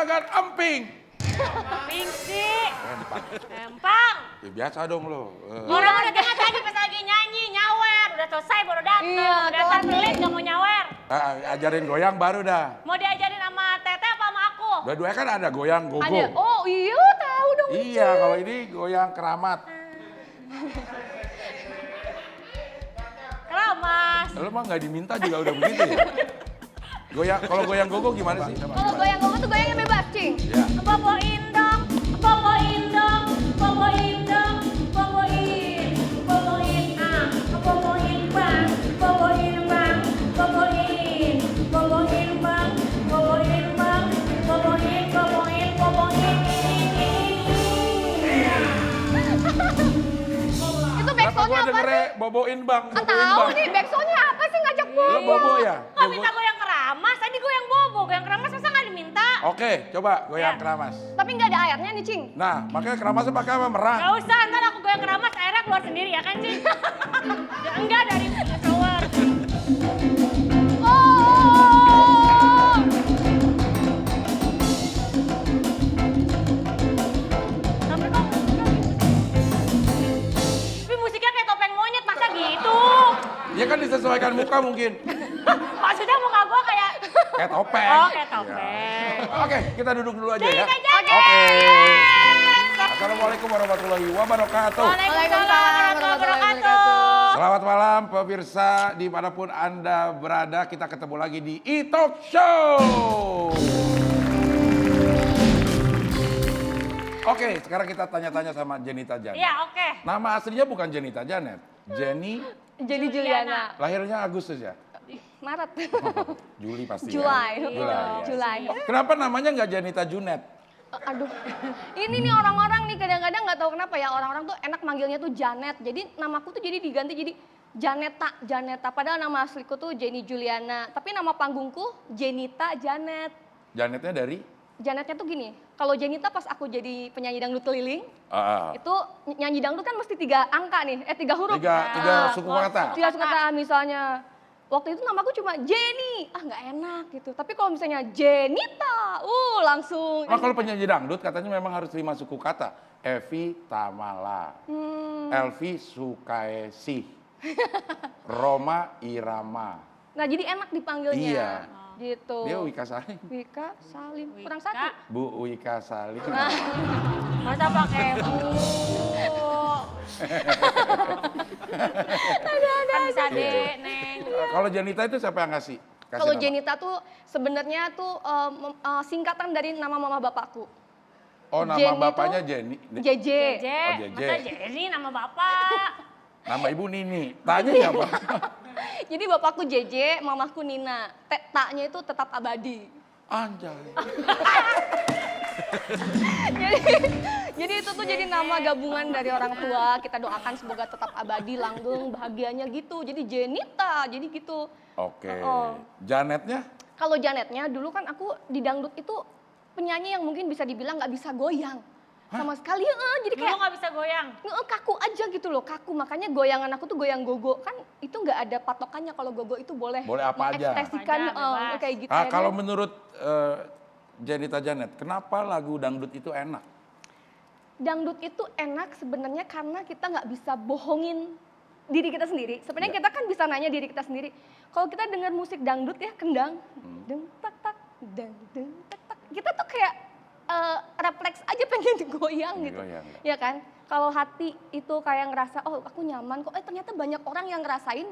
Juragan Emping. Emping sih. Empang. Empang. Ya, biasa dong lo. Orang udah dengar tadi pas lagi nyanyi, nyawer. Udah selesai baru datang. Iya, Dasar pelit gak mau nyawer. Ajarin goyang baru dah. Mau diajarin sama Tete apa sama aku? Dua-duanya kan ada goyang gogo. Ada. Oh iya tahu dong. Iya, kalau ini goyang keramat. Keramas. Lo mah nggak diminta juga udah begitu ya? Kalau goyang gogo gimana sih? Kalau goyang gogo tuh goyangnya bebas, Cing. Ya. Boboin dong, boboin dong, boboin dong, boboin, boboin boboin bang, boboin bang, boboin, boboin bang, boboin bang, boboin, boboin, boboin. Itu Kenapa backsoundnya gua apa dengernya sih? boboin bang, Ah, boboin tahu bang. nih backsoundnya apa sih ngajak Lo bobo? bobo ya? Kok minta goyang keramas? Tadi goyang bobo, goyang keramas masa nggak diminta? Oke, coba goyang Ya. keramas. Tapi nggak ada airnya nih, Cing. Nah, makanya keramasnya pakai apa? Merang. Gak usah, ntar aku goyang keramas, airnya keluar sendiri ya kan, Cing? Ya, enggak, dari shower. Oh. Tapi kok tapi musiknya kayak topeng monyet, masa gitu? Ya kan disesuaikan muka mungkin. Maksudnya muka gua kayak... Kayak topeng. Oh, kayak Ya. topeng. Oke, kita duduk dulu aja Jadi ya. aja. Oke. Assalamualaikum warahmatullahi wabarakatuh. Waalaikumsalam warahmatullahi wabarakatuh. Selamat malam pemirsa dimanapun Anda berada. Kita ketemu lagi di E-Talk Show. Oke, sekarang kita tanya-tanya sama Jenita Janet. Iya, oke. Nama aslinya bukan Jenita Janet. Jenny, Jadi Juliana. lahirnya Agustus ya? Maret. Juli pasti Julai. ya? Iya, ya. Julai. Kenapa namanya nggak Jenita Junet? Aduh, ini nih orang-orang nih kadang-kadang nggak tahu kenapa ya orang-orang tuh enak manggilnya tuh Janet. Jadi namaku tuh jadi diganti jadi Janeta. Padahal nama asliku tuh Jenny Juliana. Tapi nama panggungku Jenita Janet. Janetnya dari? Janetnya tuh gini, kalau Jenita pas aku jadi penyanyi dangdut keliling, itu nyanyi dangdut kan mesti 3 angka nih, 3 huruf. Tiga suku kata. 3 suku kata misalnya. Waktu itu namaku cuma Jenny, nggak enak gitu. Tapi kalau misalnya Jenita, langsung. Nah, kalau penyanyi dangdut katanya memang harus 5 suku kata. Evi Tamala, Elvi Sukaesi, Roma Irama. Nah jadi enak dipanggilnya. Iya. Gitu. Dia Wika Salim. Wika Salim. Wika. Kurang satu. Bu Wika Salim. Masa pakai bu? Kan bisa dek, Neng. Kalau Janita itu siapa yang ngasih? Kalau nama? Jenita tuh sebenarnya tuh singkatan dari nama mama bapakku. Oh, nama Jenny bapaknya tuh Jenny. JJ. JJ. Oh, JJ. Masa Jenny nama bapak? Nama ibu Nini. Tanya siapa? Jadi bapakku JJ, mamaku Nina. Taknya itu tetap abadi. Anjay. Jadi itu tuh jadi nama gabungan dari orang tua. Kita doakan semoga tetap abadi, langgeng, bahagianya gitu. Jadi Jenita, jadi gitu. Oke. Oh. Janetnya? Kalau Janetnya dulu kan aku di dangdut itu penyanyi yang mungkin bisa dibilang nggak bisa goyang. Sama sekali, jadi Dulu kayak nggak bisa goyang. kaku aja gitu loh, kaku. Makanya goyangan aku tuh goyang gogo. Kan itu nggak ada patokannya kalau gogo itu boleh. Boleh apa aja. Mengekspresikan Apa aja, bebas. kayak gitu. Ah, Akhirnya- kalau menurut Jenita Janet, kenapa lagu dangdut itu enak? Dangdut itu enak sebenarnya karena kita nggak bisa bohongin diri kita sendiri. Sebenarnya Ya. kita kan bisa nanya diri kita sendiri. Kalau kita dengar musik dangdut ya kendang, deng tak tak, deng deng tak tak. Kita tuh kayak refleks aja pengen digoyang gitu. Digoyang, Ya kan? Kalau hati itu kayak ngerasa, oh aku nyaman kok. Ternyata banyak orang yang ngerasain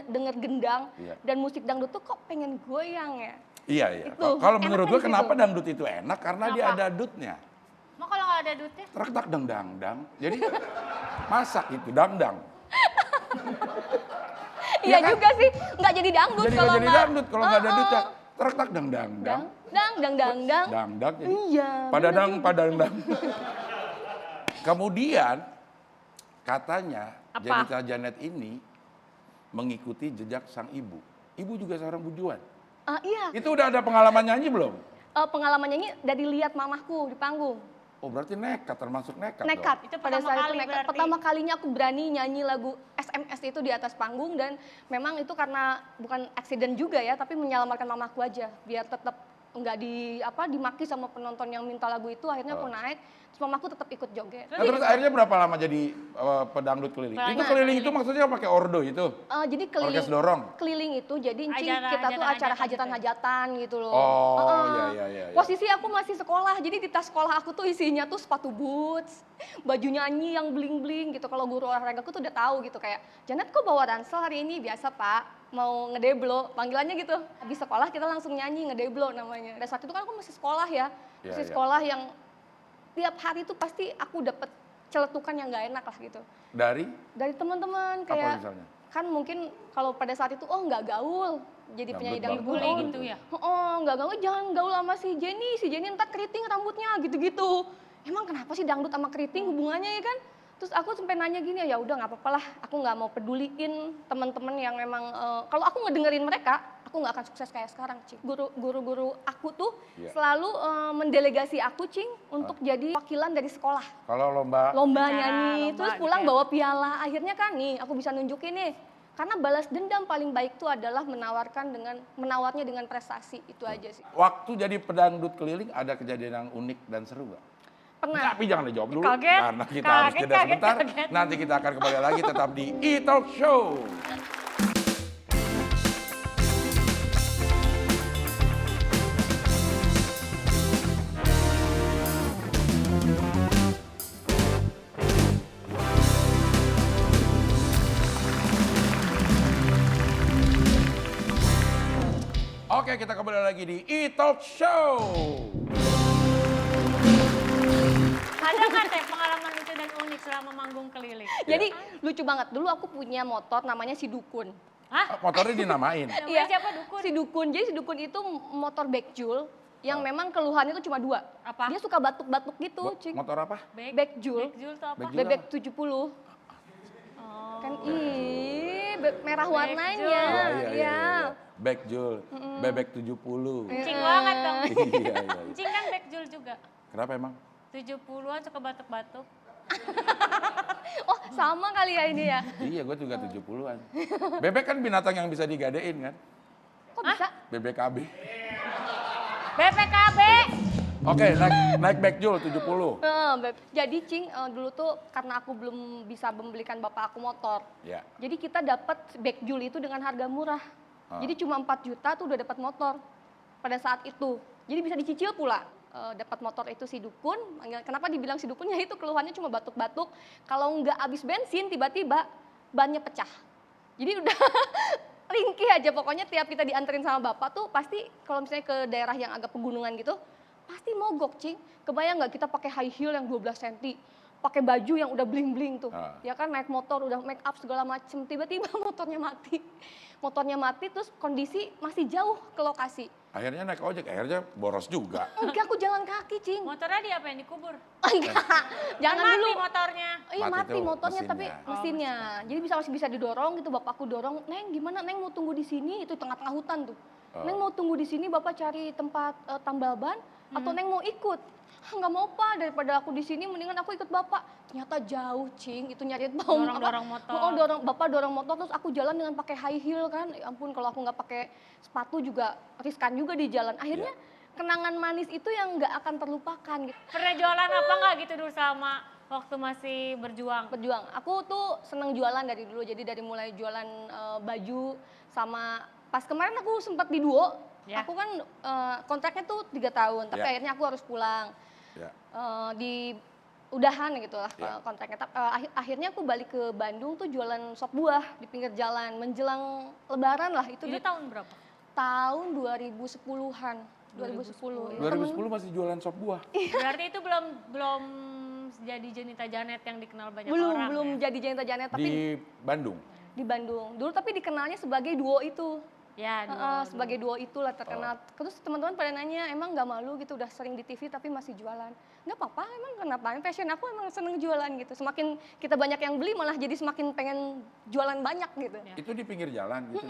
denger gendang Iya. dan musik dangdut tuh kok pengen goyang ya. Iya, iya. Itu, Kalau menurut enaknya gue di kenapa situ. dangdut itu enak? Karena dia Kenapa? ada dutnya. Mau kalau nggak ada duitnya? Trek tak dang dang dang. Jadi masak itu dangdang. Iya kan? juga sih, nggak jadi dangdut Jadi kalau nggak jadi dangdut kalau nggak ada dutnya. Oh. Trek tak dang dang dang. Dang. Dangdang jadi. Iya. Padadang padadang. Kemudian katanya Apa? Jenita Janet ini mengikuti jejak sang ibu. Ibu juga seorang bujuan. Iya. Itu udah ada pengalaman nyanyi belum? Pengalaman nyanyi dari lihat mamahku di panggung. Oh berarti nekat, termasuk nekat. Nekat. Itu Pada pertama saat itu kali nekat. berarti. Pertama kalinya aku berani nyanyi lagu SMS itu di atas panggung dan memang itu karena bukan accident juga ya, tapi menyelamatkan mamaku aja biar tetap nggak dimaki sama penonton yang minta lagu itu, akhirnya aku naik, terus mamaku tetap ikut joget. Nah, terus akhirnya berapa lama jadi pedangdut keliling? Itu keliling itu maksudnya pakai ordo itu? Jadi Orkes dorong? keliling itu jadi Cing, Acara kita tuh acara hajatan-hajatan hajatan-hajatan gitu loh. Oh, iya. Posisi aku masih sekolah, jadi di tas sekolah aku tuh isinya tuh sepatu boots, baju nyanyi yang bling-bling gitu. Kalau guru olahraga aku tuh udah tahu gitu kayak, Janet kok bawa ransel hari ini? Biasa Pak, mau ngedeblo, panggilannya gitu. Habis sekolah kita langsung nyanyi, ngedeblo namanya. Dan saat itu kan aku masih sekolah ya, masih sekolah yang tiap hari tuh pasti aku dapet celetukan yang gak enak lah gitu. Dari Teman-teman apa kayak, misalnya? kan mungkin kalau pada saat itu nggak gaul jadi penyanyi dangdut Bully gaul gitu ya? nggak gaul, jangan gaul sama si Jenny ntar keriting rambutnya gitu-gitu. Emang kenapa sih dangdut sama keriting hubungannya ya kan? Terus aku sampai nanya gini, ya udah nggak apa-apa lah, aku nggak mau peduliin teman-teman yang emang kalau aku ngedengerin mereka, aku nggak akan sukses kayak sekarang, Cing. Guru-guru aku tuh selalu mendelegasi aku, Cing, untuk jadi wakilan dari sekolah. Kalau lomba Nyanyi, terus pulang bawa piala. Akhirnya kan nih, aku bisa nunjukin nih. Karena balas dendam paling baik tuh adalah menawarnya dengan prestasi, itu aja sih. waktu jadi pedangdut keliling ada kejadian yang unik dan seru nggak? Pernah. Tapi jangan dijawab dulu, Kaget, karena kita harus jeda sebentar. kaget. Nanti kita akan kembali lagi tetap di E-Talk Show. Oke, kita kembali lagi di E-Talk Show. Ada nggak Teh pengalaman lucu dan unik selama manggung keliling? Jadi lucu banget. Dulu aku punya motor namanya si Dukun. Hah? Motornya dinamain. Namanya siapa Dukun? Si Dukun. Jadi si Dukun itu motor backjul yang memang keluhannya itu cuma 2. Apa? Dia suka batuk-batuk gitu, Cing. Motor apa? Backjul. Backjul tuh apa? Backjul. Bebek 70. Oh. Kan merah warnanya. Iya. Backjul, bebek 70. Cing banget dong. Iya. Cing kan backjul juga. Kenapa emang? 70-an suka batuk-batuk. Oh, sama kali ya ini ya. Iya, gue juga 70-an. Bebek kan binatang yang bisa digadein kan? Kok bisa? BBKB. BPKB. Oke, naik backjul 70. Jadi Cing, dulu tuh karena aku belum bisa membelikan bapak aku motor. Ya. Jadi kita dapat backjul itu dengan harga murah. Jadi cuma 4 juta tuh udah dapat motor pada saat itu. Jadi bisa dicicil pula. Dapat motor itu si Dukun. Kenapa dibilang si Dukun? Ya itu keluhannya cuma batuk-batuk. Kalau nggak habis bensin tiba-tiba bannya pecah. Jadi udah ringkih aja pokoknya tiap kita dianterin sama bapak tuh pasti kalau misalnya ke daerah yang agak pegunungan gitu pasti mogok, Cing. Kebayang nggak kita pakai high heel yang 12 cm, pakai baju yang udah bling-bling tuh. Ya kan naik motor udah make up segala macem, tiba-tiba motornya mati. Motornya mati terus kondisi masih jauh ke lokasi. Akhirnya naik ojek, akhirnya boros juga. Enggak, aku jalan kaki, Cing. Motornya diapain? Dikubur? Enggak, jangan Kan dulu. mati motornya. Iya Mati mati tuh motornya mesinnya. tapi mesinnya. Jadi masih bisa didorong gitu, bapakku dorong. Neng gimana? Neng mau tunggu di sini? Itu tengah-tengah hutan tuh. Neng mau tunggu di sini, bapak cari tempat tambal ban atau Neng mau ikut? Nggak mau Pak, daripada aku di sini mendingan aku ikut bapak. Ternyata jauh, Cing, itu nyari bau. Dorong motor. Bapak dorong motor terus aku jalan dengan pakai high heel kan. Ya ampun kalau aku nggak pakai sepatu juga riskan juga di jalan. Akhirnya kenangan manis itu yang nggak akan terlupakan gitu. Pernah jualan apa nggak gitu dulu sama waktu masih berjuang? Berjuang. Aku tuh seneng jualan dari dulu, jadi dari mulai jualan baju sama pas kemarin aku sempat di Duo. Ya. Aku kan kontraknya tuh 3 tahun, tapi akhirnya aku harus pulang. Ya. Di udahan gitu lah kontraknya. Akhirnya aku balik ke Bandung tuh jualan sop buah di pinggir jalan menjelang Lebaran lah itu. Itu tahun berapa? Tahun 2010-an. 2010. 2010 masih jualan sop buah. Berarti itu belum jadi Jenita Janet yang dikenal banyak orang. Belum jadi Jenita Janet tapi Di Bandung. di Bandung. Dulu tapi dikenalnya sebagai Duo itu. Ya, Sebagai Duo itulah terkenal. Terus teman-teman pada nanya, emang nggak malu gitu udah sering di TV tapi masih jualan? Nggak apa-apa, emang kenapa? Passion aku emang seneng jualan gitu. Semakin kita banyak yang beli malah jadi semakin pengen jualan banyak gitu. Ya. Itu di pinggir jalan gitu.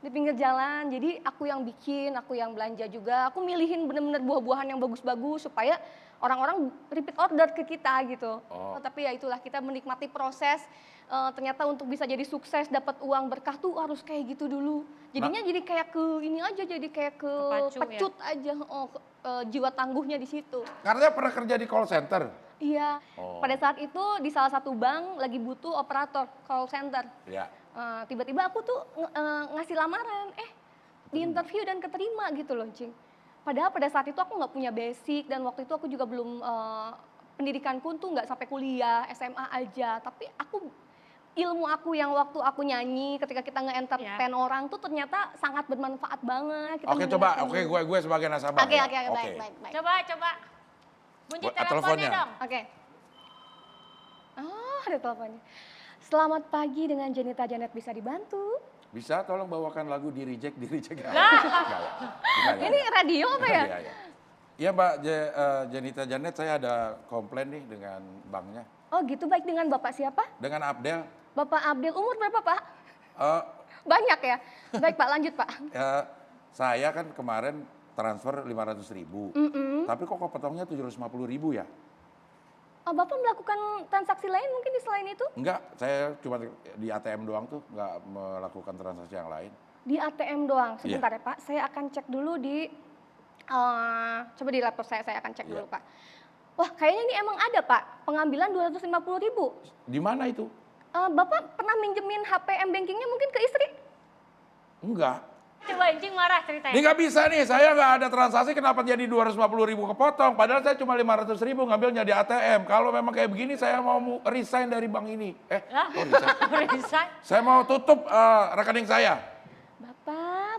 Di pinggir jalan, jadi aku yang bikin, aku yang belanja juga. Aku milihin bener-bener buah-buahan yang bagus-bagus supaya orang-orang repeat order ke kita gitu. Oh. Tapi ya itulah, kita menikmati proses. Ternyata untuk bisa jadi sukses, dapat uang berkah tuh harus kayak gitu dulu. Jadinya jadi kayak ke ini aja, jadi kayak ke Kepacu ya? pecut aja. Jiwa tangguhnya di situ. Karena pernah kerja di call center. Iya. Oh. Pada saat itu di salah satu bank lagi butuh operator call center. Ya. Tiba-tiba aku tuh ngasih lamaran, di interview dan keterima gitu loh, Cing. Padahal pada saat itu aku nggak punya basic dan waktu itu aku juga belum pendidikanku tuh nggak sampai kuliah, SMA aja. Tapi ilmu aku yang waktu aku nyanyi ketika kita nge-entertain orang tuh ternyata sangat bermanfaat banget. Kita Oke coba, menggunakan- gue sebagai nasabah. Oke, ya. baik. Coba. Bunyi Buat teleponnya teleponnya. dong. Oke. Oh, ada teleponnya. Selamat pagi dengan Jenita Janet, bisa dibantu? Bisa tolong bawakan lagu di reject. Lah. Enggak ya. Ini radio apa ya? Iya Mbak Jenita Janet, saya ada komplain nih dengan banknya. Oh gitu, baik, dengan Bapak siapa? Dengan Abdel. Bapak Abdel, umur berapa Pak? Eh, Banyak ya? Baik Pak, lanjut Pak. saya kan kemarin transfer 500.000. Tapi kok kepotongnya 750.000 ya? Oh, Bapak melakukan transaksi lain mungkin di selain itu? Enggak, saya cuma di ATM doang tuh, nggak melakukan transaksi yang lain. Di ATM doang, sebentar ya Pak. Saya akan cek dulu di, coba di laptop saya akan cek dulu Pak. Wah kayaknya ini emang ada Pak, pengambilan 250.000. Di mana itu? Bapak pernah minjemin HP M-Bankingnya mungkin ke istri? Enggak. Coba Encing marah ceritanya. Ini nggak bisa nih, saya nggak ada transaksi, kenapa jadi 250.000 kepotong? Padahal saya cuma 500.000 ngambilnya di ATM. Kalau memang kayak begini, saya mau resign dari bank ini. Resign. Saya mau tutup rekening saya.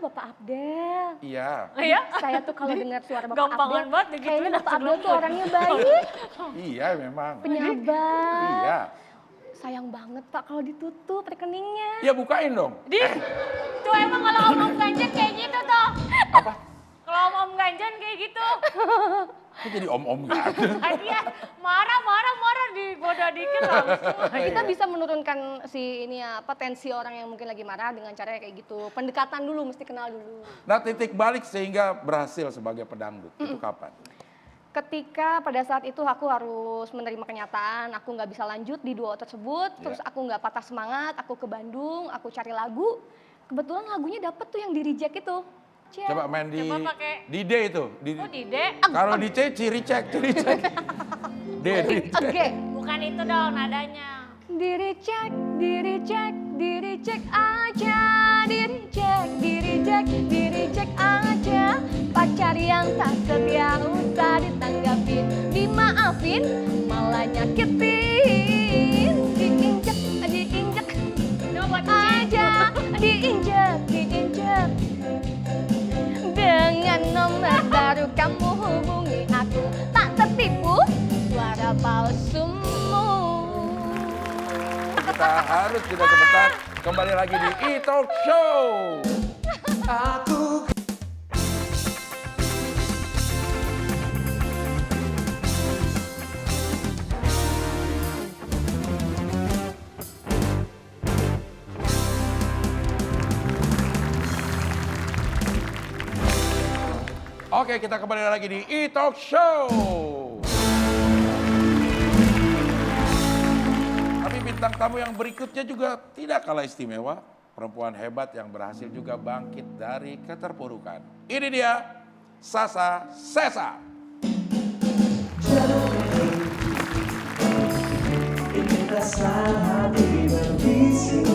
Bapak Abdel. Iya. Iya? Saya tuh kalau dengar suara Bapak Gampangan Abdel, banget digituin kayaknya Bapak langsung Abdel tuh lembut. orangnya baik, Iya memang. penyabar. Iya. Sayang banget Pak kalau ditutup rekeningnya. Ya bukain dong. Tuh emang kalau om ganjan kayak gitu tuh. Apa? Kalau om ganjan kayak gitu. Kok jadi om-om gitu? Iya, marah digoda dikit langsung. Kita bisa menurunkan si ini ya, tensi orang yang mungkin lagi marah dengan cara kayak gitu. Pendekatan dulu, mesti kenal dulu. Nah titik balik sehingga berhasil sebagai pedangdut, itu kapan? Ketika pada saat itu aku harus menerima kenyataan, aku nggak bisa lanjut di duo tersebut, terus aku nggak patah semangat, aku ke Bandung, aku cari lagu, kebetulan lagunya dapet tuh yang di reject itu. Cia. Coba main di Coba pakai- D itu. Oh Dide, Kalau di C, ciri cek. D. Oke. bukan itu dong nadanya. Diri cek aja, diri cek aja. Pacar yang tak setia usah ditanggapi, dimaafin malah nyakitin. Diinjek Coba buat aja, diinjek. Dengan nomor baru kamu hubungi aku, tak tertipu suara palsumu. Kita harus jeda sebentar, kembali lagi di E-Talk Show. Oke, kita kembali lagi di E-Talk Show. Tapi bintang tamu yang berikutnya juga tidak kalah istimewa. Perempuan hebat yang berhasil juga bangkit dari keterpurukan. Ini dia, Sasa Sesa. Ikhlaskan hati berbisik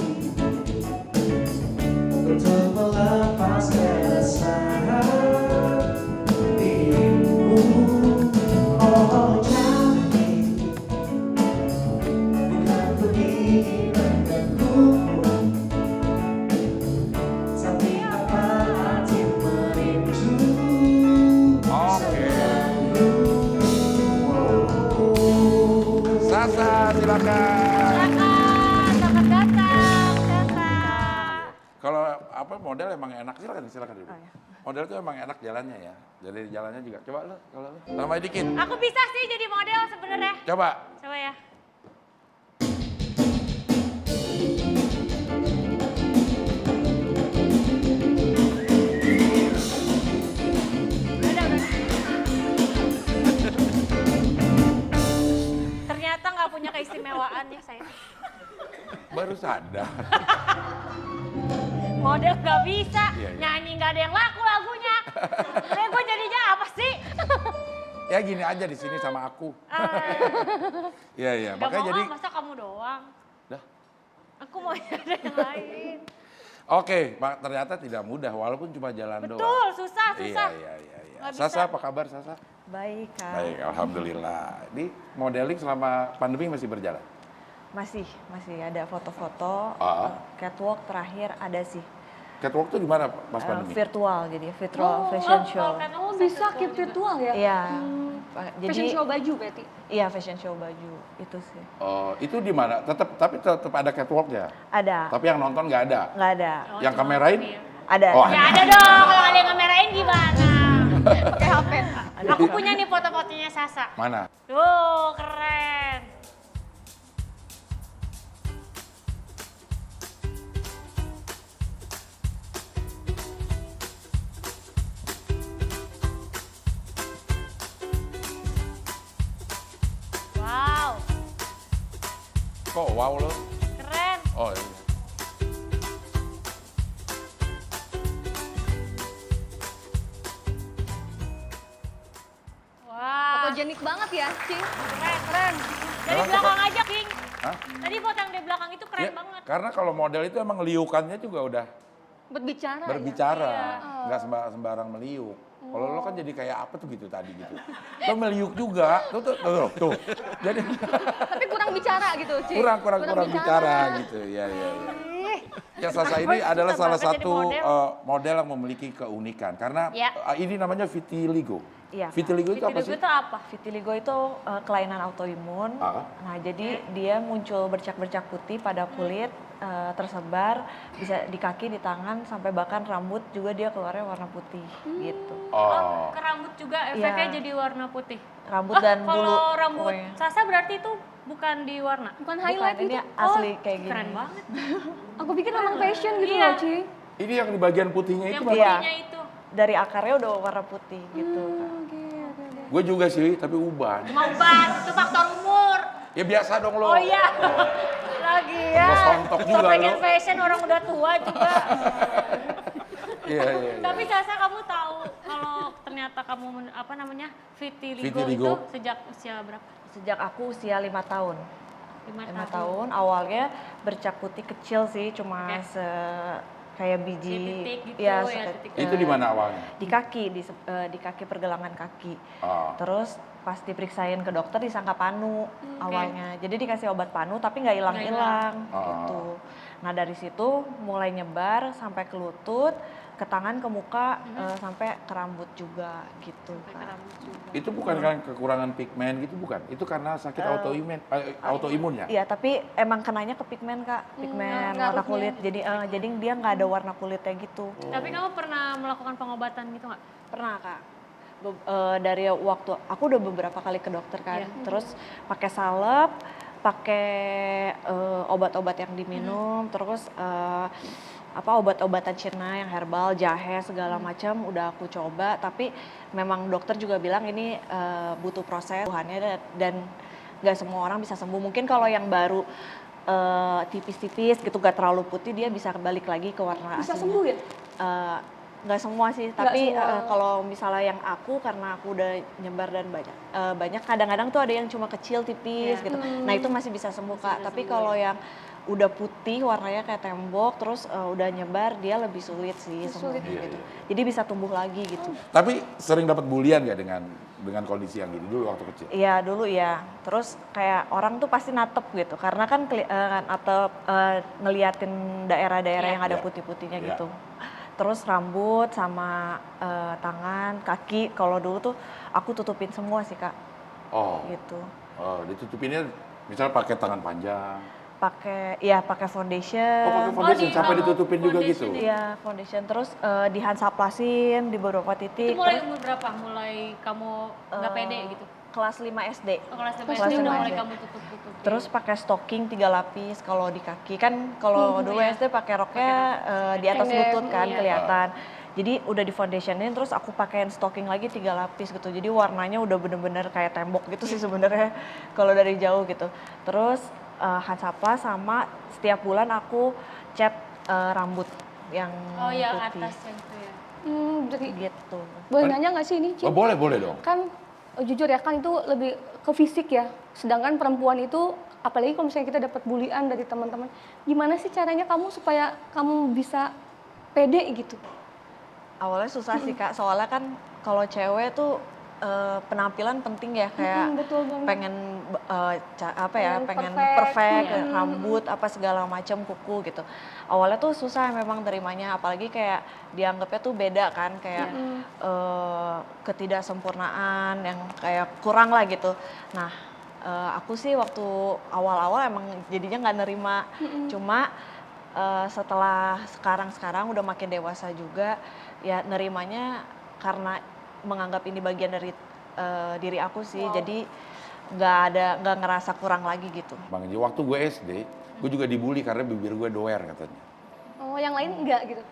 untuk melepas keresahan dirimu. Oh cantik, bukan begini mengganggumu. Tapi apa arti merindu? Oke. Sasa, silakan. Selamat datang, Sasa. Kalau apa model emang enak, silakan dulu. Model itu emang enak jalannya ya. Jadi jalannya juga. Coba lu, kalau lu. Tambah dikit. Aku bisa sih jadi model sebenarnya. Coba. Coba ya. Udah. keistimewaannya saya. Baru sadar. Model nggak bisa, Iya, iya. nyanyi nggak ada yang laku lagunya. Saya gue jadinya apa sih? Ya gini aja di sini sama aku. Iya, iya. Gak Makanya mau jadi, masa kamu doang. dah. Aku mau ada yang lain. Oke, Pak, ternyata tidak mudah walaupun cuma jalan doang. Betul, susah, Iya, susah. iya, iya. Iya. Nggak Sasa, bisa. apa kabar Sasa? Baik, Kak. Baik, alhamdulillah. Ini modeling selama pandemi masih berjalan? Masih ada foto-foto. Ah. Catwalk terakhir ada sih. Catwalk tuh di mana pas pandemi? Virtual, jadi virtual fashion show. Oh bisa keep virtual ya? Iya. Jadi Fashion show baju berarti? iya fashion show baju itu sih. Oh, itu di mana? Tapi tetap ada catwalknya. Ada. Tapi yang nonton nggak ada. Nggak ada. Oh, Yang cuma kamerain? ini ya. Ada. Oh, Ya ada dong, kalau ada yang ngemerain gimana? Pakai HP. Aku punya nih foto-fotonya Sasa. Mana? Tuh, keren. Wow, Kok wow lo? keren. Oh iya. Wah, Fotogenik banget ya, Cing. keren, keren. Dari Memang belakang aja, King. Hah? Tadi foto yang dari belakang itu keren Ya, banget. karena kalau model itu emang liukannya juga udah Berbicara ya? berbicara, Iya. nggak sembarang meliuk. Kalau lo kan jadi kayak apa tuh gitu tadi gitu. Lo meliuk juga, tuh. Jadi Tapi kurang bicara gitu, Cing. kurang bicara gitu. Ya, ya, ya. Ya Sasa ini Kenapa adalah susah salah banget jadi satu model? model yang memiliki keunikan karena Ya. ini namanya vitiligo. Iya. Vitiligo itu apa Vitiligo sih? itu apa? Vitiligo itu kelainan autoimun. Ah. Nah, jadi dia muncul bercak-bercak putih pada kulit, tersebar bisa di kaki, di tangan, sampai bahkan rambut juga dia keluarnya warna putih gitu. Oh, Ke rambut juga efeknya Iya. jadi warna putih. Rambut dan bulu. Kalau rambut pokoknya. Sasa berarti itu bukan di warna. Bukan Bukan, highlight ini gitu. asli kayak gini. Keren banget. Aku pikir memang fashion gitu Iya. loh, Cing. ini yang di bagian putihnya itu Yang mana? Iya. putihnya itu. Dari akarnya udah warna putih gitu. Kak. Oke. Gue juga sih, tapi uban. Mau ban, itu faktor umur. Ya biasa dong lo. Oh iya. Lagi ya. Lo sontok juga So pengen lo. fashion orang udah tua juga. Iya, iya, iya. Tapi Sasa kamu tahu kalau ternyata kamu vitiligo, Vitiligo. itu sejak usia berapa? Sejak aku usia 5 tahun. 5 5 tahun awalnya bercak putih kecil sih, cuma Oke. kayak biji. Titik gitu Iya, ya, titik. Itu di mana awalnya? Di kaki, di kaki pergelangan kaki. Oh. Terus pas diperiksain ke dokter disangka panu awalnya. Jadi dikasih obat panu tapi nggak hilang-hilang Nggak hilang. gitu. Nah dari situ mulai nyebar sampai ke lutut, ke tangan, ke muka, sampai ke rambut juga gitu. Sampai ke Kak. rambut juga. Itu bukan karena kekurangan pigmen gitu bukan? Itu karena sakit autoimun ya? Iya, tapi emang kenanya ke pigmen Kak, pigmen warna ngaruhnya. kulit. Jadi dia nggak ada warna kulitnya gitu. Tapi kamu pernah melakukan pengobatan gitu nggak? Pernah Kak. Dari waktu aku udah beberapa kali ke dokter kan, Iya. terus pakai salep, pakai obat-obat yang diminum, terus obat-obatan Cina yang herbal, jahe segala macam udah aku coba, tapi memang dokter juga bilang ini butuh proses Tuhannya dan nggak semua orang bisa sembuh. Mungkin kalau yang baru tipis-tipis gitu gak terlalu putih dia bisa balik lagi ke warna Bisa aslinya. sembuh ya? Nggak semua sih, tapi semua. kalau misalnya yang aku karena aku udah nyebar dan banyak kadang-kadang tuh ada yang cuma kecil tipis Iya. gitu. Nah itu masih bisa sembuh Kak. Tapi kalau yang udah putih warnanya kayak tembok terus udah nyebar dia lebih sulit sih Sulit. sembuhnya Iya, gitu. iya. Jadi bisa tumbuh lagi gitu. Tapi sering dapat bulian nggak dengan kondisi yang gini dulu waktu kecil? Iya dulu ya. Terus kayak orang tuh pasti natep gitu karena kan atep ngeliatin daerah-daerah Iya. yang ada Iya. putih-putihnya Iya. gitu. Terus rambut sama tangan, kaki. Kalau dulu tuh aku tutupin semua sih Kak. Oh, Gitu. oh ditutupinnya misal pakai tangan panjang. Pakai foundation. Oh, pakai foundation sampai kalau ditutupin juga foundation gitu. Iya, foundation terus dihansaplasin di beberapa titik. Itu mulai Terus, umur berapa? Mulai kamu nggak pede gitu? kelas 5 SD. Oh, kelas Kelas 5 SD udah lima mulai SD. kamu tutup-tutup. Terus pakai stocking 3 lapis kalau di kaki kan kalau dulu iya. SD pakai roknya di atas Pendek, lutut kan iya. kelihatan. Jadi udah di foundationin terus aku pakein stocking lagi 3 lapis gitu. Jadi warnanya udah bener-bener kayak tembok gitu sih sebenarnya kalau dari jauh gitu. Terus Hansaplast sama setiap bulan aku cat rambut yang Oh ya, putih atas yang itu ya. Jadi gitu. boleh nanya nggak sih ini, Cing? Oh, boleh dong. Kan jujur ya, kan itu lebih ke fisik ya. Sedangkan perempuan itu, apalagi kalau misalnya kita dapat bulian dari teman-teman, gimana sih caranya kamu supaya kamu bisa pede gitu? Awalnya susah sih Kak, soalnya kan kalau cewek tuh penampilan penting ya, kayak Betul banget. pengen pengen Pengen perfect, perfect. rambut apa segala macam, kuku gitu. Awalnya tuh susah memang terimanya, apalagi kayak dianggapnya tuh beda kan, kayak ketidaksempurnaan yang kayak kurang lah gitu. Nah, aku sih waktu awal-awal emang jadinya nggak nerima, cuma setelah sekarang udah makin dewasa juga, ya nerimanya karena menganggap ini bagian dari diri aku sih, jadi nggak ngerasa kurang lagi gitu. Bang Ji, waktu gue SD, gue juga dibully karena bibir gue doer katanya. Oh, yang lain enggak gitu?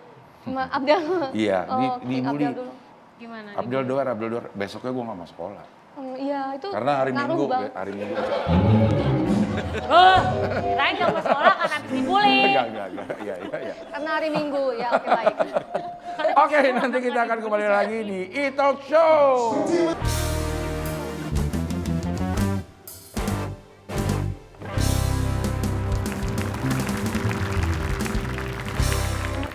Cuma Abdel? Iya, Oh, oke, dibully. Abdel dulu. Gimana? Abdel doer. Besoknya gue gak mau sekolah. Iya, itu Karena hari ngaruh, Minggu, Bang. Oh, kirain gak mau sekolah karena habis dibully. Enggak. Iya. Karena hari Minggu, ya oke baik. Oke, nanti kita akan kembali lagi di E-Talk Show.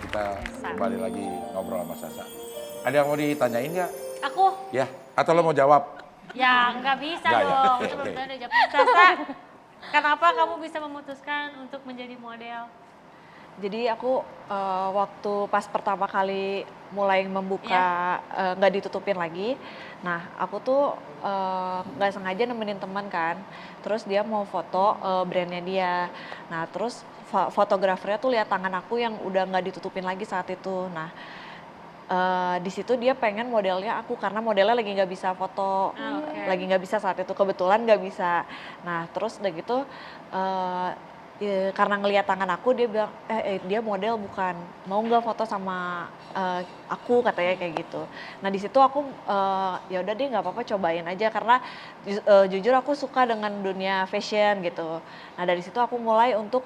Kita kembali lagi ngobrol sama Sasa. Ada yang mau ditanyain nggak? Aku? Ya, atau lo mau jawab? Ya, nggak bisa Nggak ya? dong. Oke, Itu oke. belum ada jawab. Sasa, kenapa kamu bisa memutuskan untuk menjadi model? Jadi aku waktu pas pertama kali mulai membuka nggak ditutupin lagi, nah aku tuh nggak sengaja nemenin teman kan, terus dia mau foto brandnya dia, nah terus fotografernya tuh lihat tangan aku yang udah nggak ditutupin lagi saat itu, nah di situ dia pengen modelnya aku karena modelnya lagi nggak bisa foto, lagi nggak bisa saat itu, kebetulan nggak bisa, nah terus udah gitu karena ngelihat tangan aku dia bilang dia model bukan, mau nggak foto sama aku, katanya kayak gitu. Nah di situ aku ya udah deh nggak apa-apa, cobain aja karena jujur aku suka dengan dunia fashion gitu. Nah dari situ aku mulai untuk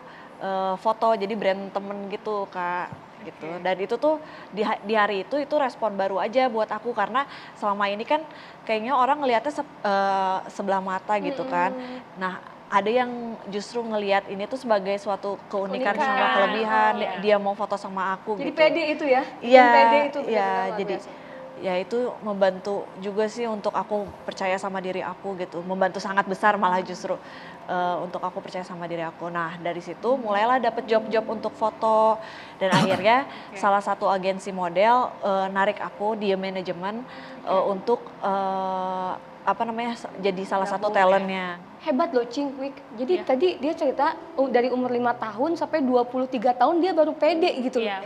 foto jadi brand temen gitu Kak gitu. Dan itu tuh di hari itu respon baru aja buat aku karena selama ini kan kayaknya orang ngelihatnya sebelah mata gitu kan. Nah ada yang justru ngelihat ini tuh sebagai suatu keunikan sama kelebihan, dia mau foto sama aku Jadi gitu. pede itu ya? Iya, Pede itu iya, benar-benar luar jadi biasa. ya itu membantu juga sih untuk aku percaya sama diri aku gitu, membantu sangat besar malah justru untuk aku percaya sama diri aku. Nah dari situ mulailah dapet job-job untuk foto dan akhirnya salah satu agensi model narik aku di manajemen untuk jadi salah satu talentnya. Hebat loh Cing Quick. Jadi tadi dia cerita dari umur 5 tahun sampai 23 tahun dia baru pede gitu loh. Iya.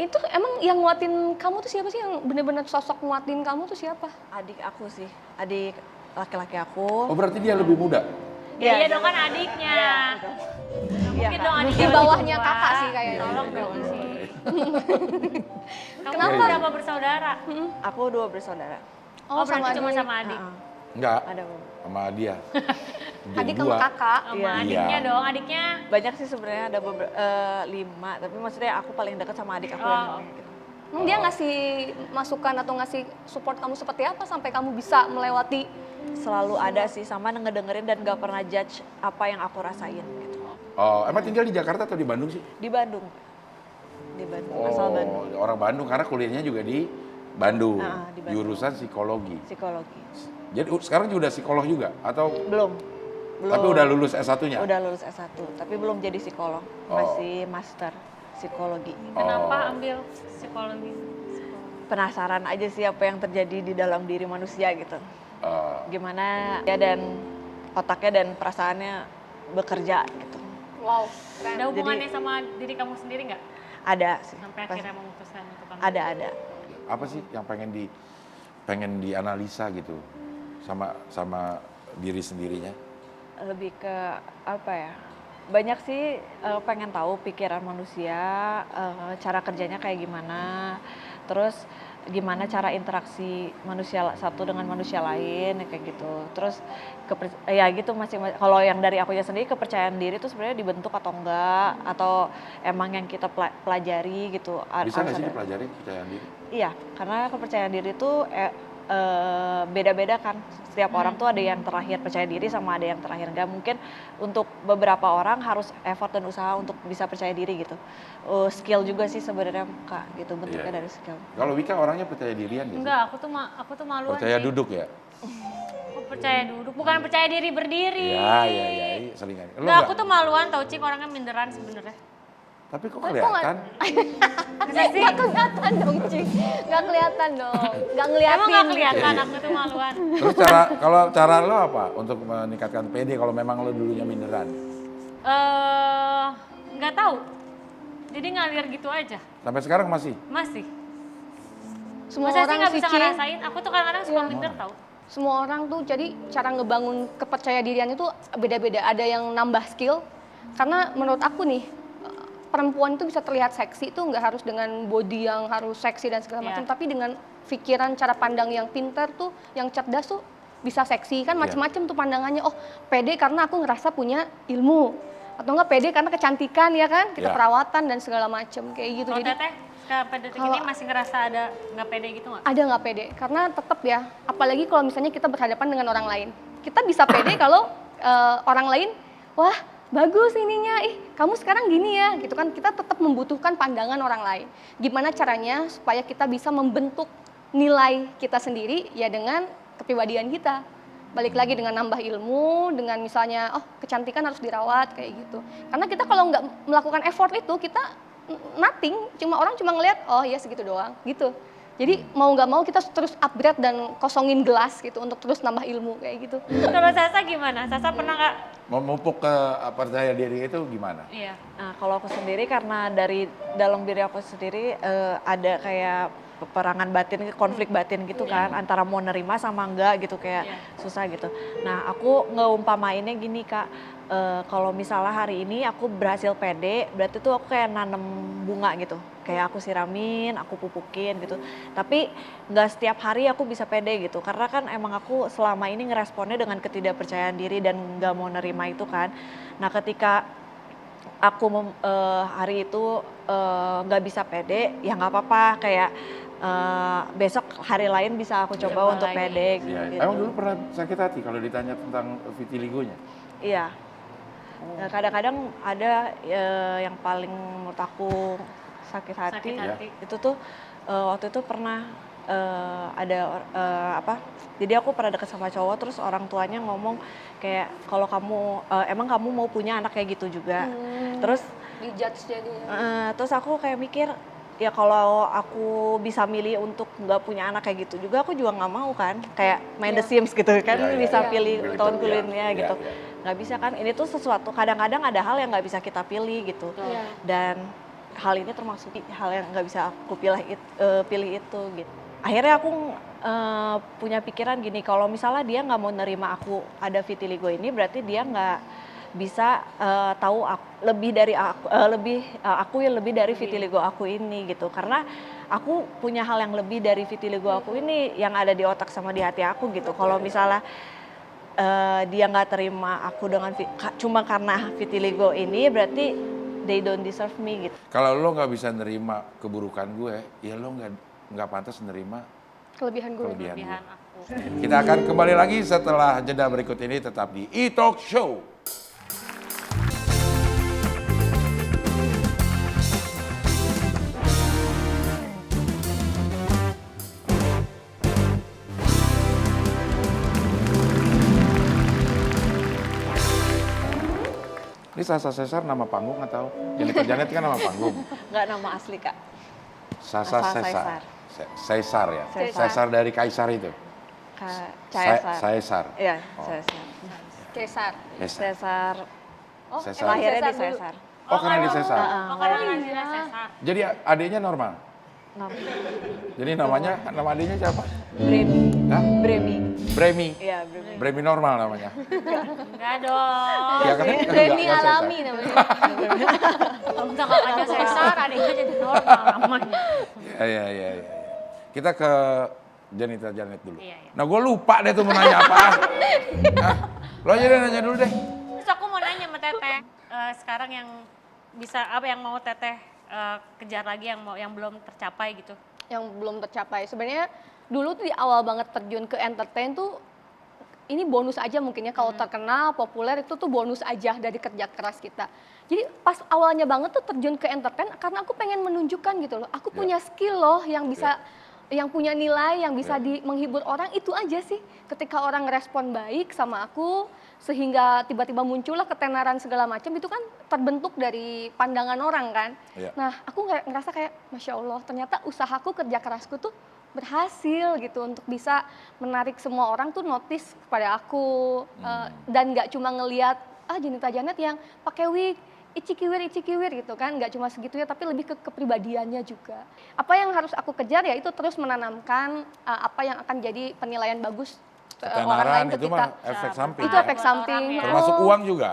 Itu emang yang nguatin kamu tuh siapa sih, yang bener-bener sosok nguatin kamu tuh siapa? Adik aku sih, adik laki-laki aku. Oh, berarti dia lebih muda? Iya dong, kan adiknya. Nggak mungkin dong adiknya Di lebih bawahnya tua. kakak sih kayaknya. Tolong dong sih. Kamu Kenapa? berapa bersaudara? Aku 2 bersaudara. Oh, berarti cuma adik. sama adik. Enggak, Ada sama dia. Dia Adik sama dua. kakak. Sama Iya. adiknya Iya. dong, adiknya. banyak sih sebenarnya, ada 5, tapi maksudnya aku paling dekat sama adik aku yang gitu. Dia ngasih masukan atau ngasih support kamu seperti apa sampai kamu bisa melewati? Selalu ada sih, sama ngedengerin dan gak pernah judge apa yang aku rasain gitu. Oh, emang tinggal di Jakarta atau di Bandung sih? Di Bandung, asal Bandung, Orang Bandung karena kuliahnya juga di Bandung. Di Bandung. Jurusan psikologi. psikologi. Jadi sekarang juga psikolog juga atau Belum. tapi udah lulus S1-nya? Udah lulus S1, tapi belum jadi psikolog, Oh. masih master psikologi. Kenapa ambil psikologi? Penasaran aja sih apa yang terjadi di dalam diri manusia gitu. Gimana ya, dan otaknya dan perasaannya bekerja gitu. Wow, Ada hubungannya sama diri kamu sendiri nggak? Ada sih. Sampai akhirnya memutuskan untuk ambil. Ada. Apa sih yang pengen dianalisa gitu sama diri sendirinya? Lebih ke apa ya? Banyak sih pengen tahu pikiran manusia, cara kerjanya kayak gimana. Terus gimana cara interaksi manusia satu dengan manusia lain kayak gitu. Terus ya gitu kalau yang dari akunya sendiri kepercayaan diri itu sebenarnya dibentuk atau enggak, atau emang yang kita pelajari gitu. Bisa nggak sih harus ada. dipelajari kepercayaan diri? Iya, karena kepercayaan diri itu beda-beda kan. Setiap orang tuh ada yang terlahir percaya diri sama ada yang terlahir enggak. Mungkin untuk beberapa orang harus effort dan usaha untuk bisa percaya diri gitu. Skill juga sih sebenarnya Kak gitu, bentuknya Iya. dari skill. Kalau Wika orangnya percaya dirian gitu? Enggak, aku tuh maluan Percaya sih. duduk ya? Aku percaya duduk, bukan percaya diri berdiri. Iya, selingan. Lo Enggak, aku tuh maluan tau Cik, orangnya minderan sebenarnya. Tapi kok kelihatan? Nggak kelihatan dong, Cik. Nggak kelihatan dong. Nggak ngeliatin. Emang nggak gitu. kelihatan aku tuh maluan. Terus kalau cara lo apa untuk meningkatkan PD kalau memang lo dulunya minderan? Nggak tahu. Jadi ngalir gitu aja. Sampai sekarang masih? Masih. Semua Masa sih orang nggak bisa Cik. ngerasain? Aku tuh kadang-kadang suka Iya. minder tau. Semua orang tuh jadi cara ngebangun kepercaya dirian itu beda-beda. Ada yang nambah skill. Karena menurut aku nih, perempuan itu bisa terlihat seksi itu nggak harus dengan body yang harus seksi dan segala macam, Iya. tapi dengan pikiran, cara pandang yang pintar tuh, yang cerdas tuh bisa seksi kan, macam-macam tuh pandangannya. Oh, pede karena aku ngerasa punya ilmu, atau enggak pede karena kecantikan ya kan, kita Iya. perawatan dan segala macam kayak gitu. Kalau Jadi Teteh sampai detik ini masih ngerasa ada nggak pede gitu nggak? ada nggak pede, karena tetap ya, apalagi kalau misalnya kita berhadapan dengan orang lain, kita bisa pede kalau orang lain, wah bagus ininya, kamu sekarang gini ya, gitu kan. Kita tetap membutuhkan pandangan orang lain. Gimana caranya supaya kita bisa membentuk nilai kita sendiri ya dengan kepribadian kita. Balik lagi dengan nambah ilmu, dengan misalnya, oh kecantikan harus dirawat kayak gitu. Karena kita kalau nggak melakukan effort itu, kita nothing, orang cuma ngelihat, oh iya segitu doang, gitu. Jadi mau nggak mau kita terus upgrade dan kosongin gelas gitu untuk terus nambah ilmu kayak gitu. Kalau Sasa gimana? Sasa pernah nggak? Memupuk ke percaya diri itu gimana? Iya. Nah, kalau aku sendiri karena dari dalam diri aku sendiri ada kayak peperangan batin, konflik batin gitu kan, antara mau nerima sama enggak gitu, kayak susah gitu. Nah, aku ngeumpamainnya gini Kak, kalau misalnya hari ini aku berhasil pede, berarti tuh aku kayak nanem bunga gitu. Kayak aku siramin, aku pupukin gitu. Tapi nggak setiap hari aku bisa pede gitu. Karena kan emang aku selama ini ngeresponnya dengan ketidakpercayaan diri dan nggak mau nerima itu kan. Nah ketika aku hari itu nggak bisa pede, ya nggak apa-apa. Kayak besok hari lain bisa aku coba untuk lagi. pede Iya. gitu. Emang dulu pernah sakit hati kalau ditanya tentang vitiligonya? Iya. Nah, kadang-kadang ada yang paling menurut aku sakit hati. Sakit hati. Itu tuh waktu itu pernah ada jadi aku pernah deket sama cowok, terus orang tuanya ngomong kayak kalau kamu emang kamu mau punya anak kayak gitu juga. Terus Dijudge jadinya. terus aku kayak mikir, ya kalau aku bisa milih untuk nggak punya anak kayak gitu juga, aku juga nggak mau kan, kayak main The Sims gitu kan, Iya, iya, bisa iya. pilih Pilih tahun tuh, kuliahnya iya, gitu, iya. nggak bisa kan. Ini tuh sesuatu, kadang-kadang ada hal yang nggak bisa kita pilih gitu, Iya. dan hal ini termasuk hal yang nggak bisa aku pilih itu gitu. Akhirnya aku punya pikiran gini, kalau misalnya dia nggak mau nerima aku ada vitiligo ini, berarti dia nggak bisa tahu lebih dari aku yang lebih dari vitiligo aku ini gitu. Karena aku punya hal yang lebih dari vitiligo aku ini yang ada di otak sama di hati aku gitu. Kalau misalnya dia nggak terima aku dengan cuma karena vitiligo ini, berarti they don't deserve me gitu. Kalau lo nggak bisa nerima keburukan gue, ya lo nggak pantas nerima Kelebihan gue. kelebihan gue. Kelebihan aku. Kita akan kembali lagi setelah jeda berikut ini, tetap di E-Talk Show. Ini Sasa Cesar nama panggung atau Jennifer Janet kan nama panggung? Nggak nama asli Kak. Sasa Sasa Cesar. Caesar ya? Caesar. Caesar dari Kaisar itu? Caesar. Caesar. Iya, Oh. Caesar. Cesar. Caesar. Oh, Caesar. emang Lahirnya di Cesar dulu. Caesar. Oh, karena di Caesar. Oh, karena lahirnya Sesar. Jadi adiknya normal? Jadi nama adiknya siapa? Bremi. Hah? Bremi. Bremi. Iya, Bremi. Bremi normal namanya. Enggak dong. Iya kan? Remi Enggak, alami namanya. Kalau misalkan kakaknya Sesar, adiknya jadi normal namanya. Iya. kita ke Janita Janet dulu. Iya, iya. Nah gue lupa deh tuh mau nanya apa. Lo aja deh nanya dulu deh. Terus aku mau nanya sama Teteh, sekarang yang bisa apa yang mau Teteh kejar lagi yang belum tercapai gitu? Yang belum tercapai. Sebenarnya dulu tuh di awal banget terjun ke entertain tuh ini bonus aja mungkin ya, kalau terkenal, populer itu tuh bonus aja dari kerja keras kita. Jadi pas awalnya banget tuh terjun ke entertain karena aku pengen menunjukkan gitu loh, aku punya skill loh yang bisa, yang punya nilai, yang bisa menghibur orang, itu aja sih. Ketika orang respon baik sama aku, sehingga tiba-tiba muncullah ketenaran segala macam, itu kan terbentuk dari pandangan orang kan. Iya. Nah aku ngerasa kayak, Masya Allah ternyata usahaku, kerja kerasku tuh berhasil gitu untuk bisa menarik semua orang tuh notice kepada aku. Dan nggak cuma ngelihat Janita Janet yang pakai wig icikiwir gitu kan, nggak cuma segitunya tapi lebih ke kepribadiannya juga. Apa yang harus aku kejar ya itu terus menanamkan apa yang akan jadi penilaian bagus orang lain Ketenaran ke itu kita. mah efek samping. Itu ya. efek samping. Orang ya. Termasuk Oh. uang juga.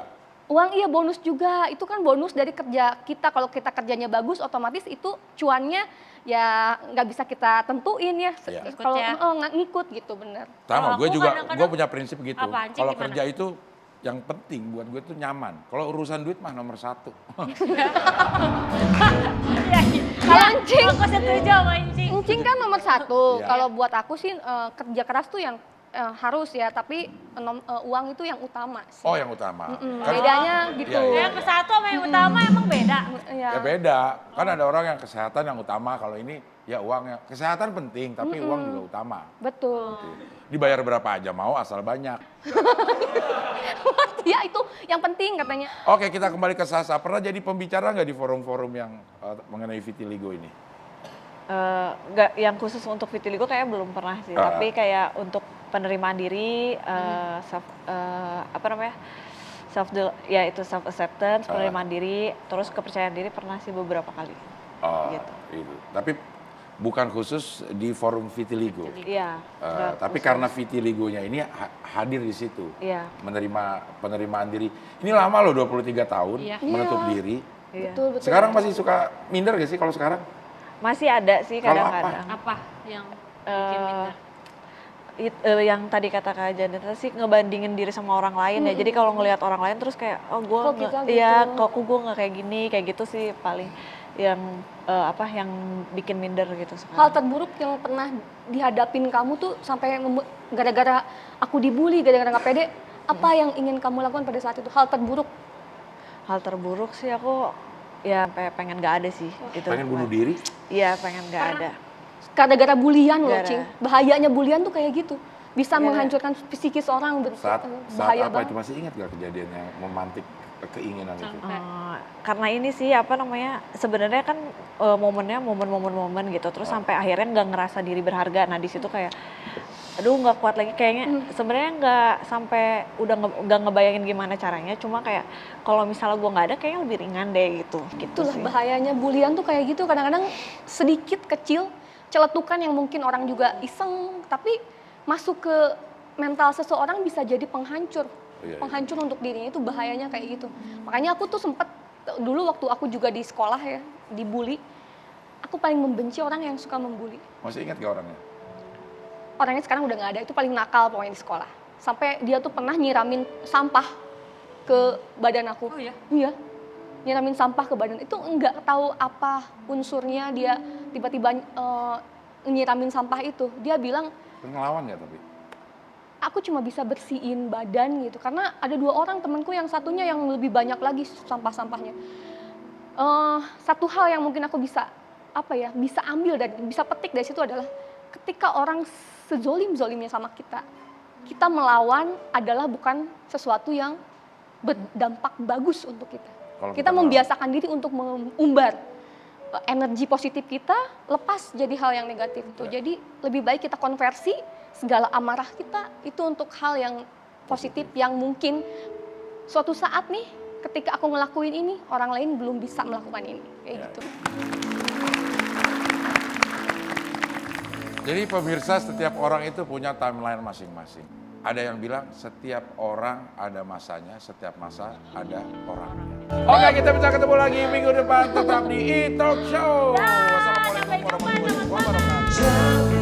Uang iya bonus juga, itu kan bonus dari kerja kita. Kalau kita kerjanya bagus, otomatis itu cuannya ya nggak bisa kita tentuin ya. Iya. Kalau Ikut ya. nggak ngikut gitu, bener. Sama, Kalau gue aku juga, kadang-kadang- gue punya prinsip gitu. Apa, Ancing Kalau gimana? kerja itu yang penting buat gue tuh nyaman. Kalau urusan duit mah nomor 1. Iya, Kalau Encing, aku setuju sama Encing. Encing kan nomor 1. Iya. Kalau buat aku sih kerja keras tuh yang harus ya, tapi uang itu yang utama sih. Oh yang utama. Kan- Bedanya gitu. Iya, iya. Yang ke satu sama yang utama emang beda. Iya. Ya beda, kan ada orang yang kesehatan yang utama, kalau ini ya uangnya. Kesehatan penting, tapi uang juga utama. Betul. Dibayar berapa aja mau asal banyak. Ya itu yang penting katanya. Oke, kita kembali ke Sasa. Pernah jadi pembicara nggak di forum-forum yang mengenai vitiligo ini? Nggak yang khusus untuk vitiligo kayak belum pernah sih, tapi kayak untuk penerimaan diri, self acceptance, penerimaan diri, terus kepercayaan diri pernah sih beberapa kali. Oh, Gitu. itu. Tapi bukan khusus di forum vitiligo. Iya. nggak Tapi khusus. karena vitiligonya ini hadir di situ. Iya. Menerima penerimaan diri. Ini lama loh, 23 tahun Iya. menutup Iya. diri. Iya. Betul. Sekarang masih suka minder gak sih kalau sekarang? Masih ada sih Kalau kadang-kadang. Apa yang bikin minder? Yang tadi kata Kak Janet sih ngebandingin diri sama orang lain ya. Jadi kalau ngelihat orang lain terus kayak gue Kok kita iya gitu? kok gue nggak kayak gini, kayak gitu sih paling yang yang bikin minder gitu Hal sekarang. terburuk yang pernah dihadapin kamu tuh sampai gara-gara aku dibully, gara-gara nggak pede, apa yang ingin kamu lakukan pada saat itu? Hal terburuk. Hal terburuk sih aku ya sampai pengen nggak ada sih gitu. Pengen bunuh diri? Iya pengen nggak ada. Gara-gara bulian loh, Gara. Cing. Bahayanya bulian tuh kayak gitu. Bisa Gara. menghancurkan psikis orang. Saat Bahaya apa banget. itu masih ingat gak kejadian yang memantik keinginan itu? Karena ini sih sebenarnya kan momennya momen gitu terus sampai akhirnya nggak ngerasa diri berharga. Nah di situ kayak aduh nggak kuat lagi kayaknya. Sebenarnya nggak sampai udah nggak ngebayangin gimana caranya, cuma kayak kalau misalnya gue nggak ada kayaknya lebih ringan deh gitu Itulah sih. bahayanya bulian tuh kayak gitu. Kadang-kadang sedikit kecil celetukan yang mungkin orang juga iseng, tapi masuk ke mental seseorang bisa jadi penghancur. Iya, iya. Penghancur untuk dirinya, itu bahayanya kayak gitu. Makanya aku tuh sempet dulu waktu aku juga di sekolah ya, dibully. Aku paling membenci orang yang suka membuli. Masih ingat gak orangnya? Orangnya sekarang udah nggak ada, itu paling nakal pokoknya di sekolah. Sampai dia tuh pernah nyiramin sampah ke badan aku. Oh iya? Iya, nyiramin sampah ke badan. Itu nggak tahu apa unsurnya dia tiba-tiba nyiramin sampah itu. Dia bilang, Ngelawan gak tapi? aku cuma bisa bersihin badan gitu. Karena ada 2 orang temanku, yang satunya yang lebih banyak lagi sampah-sampahnya. Satu hal yang mungkin aku bisa bisa ambil dan bisa petik dari situ adalah ketika orang sezolim-zolimnya sama kita, kita melawan adalah bukan sesuatu yang berdampak bagus untuk kita. Kalau Kita kita membiasakan diri untuk mengumbar energi positif kita, lepas jadi hal yang negatif itu. Jadi lebih baik kita konversi segala amarah kita itu untuk hal yang positif yang mungkin suatu saat nih ketika aku ngelakuin ini, orang lain belum bisa melakukan ini. Kayak Ya. gitu. Jadi pemirsa, setiap orang itu punya timeline masing-masing. Ada yang bilang setiap orang ada masanya, setiap masa ada orangnya. Oke, kita bisa ketemu lagi minggu depan tetap di E-Talk Show. Wassalamualaikum warahmatullahi wabarakatuh. Jangan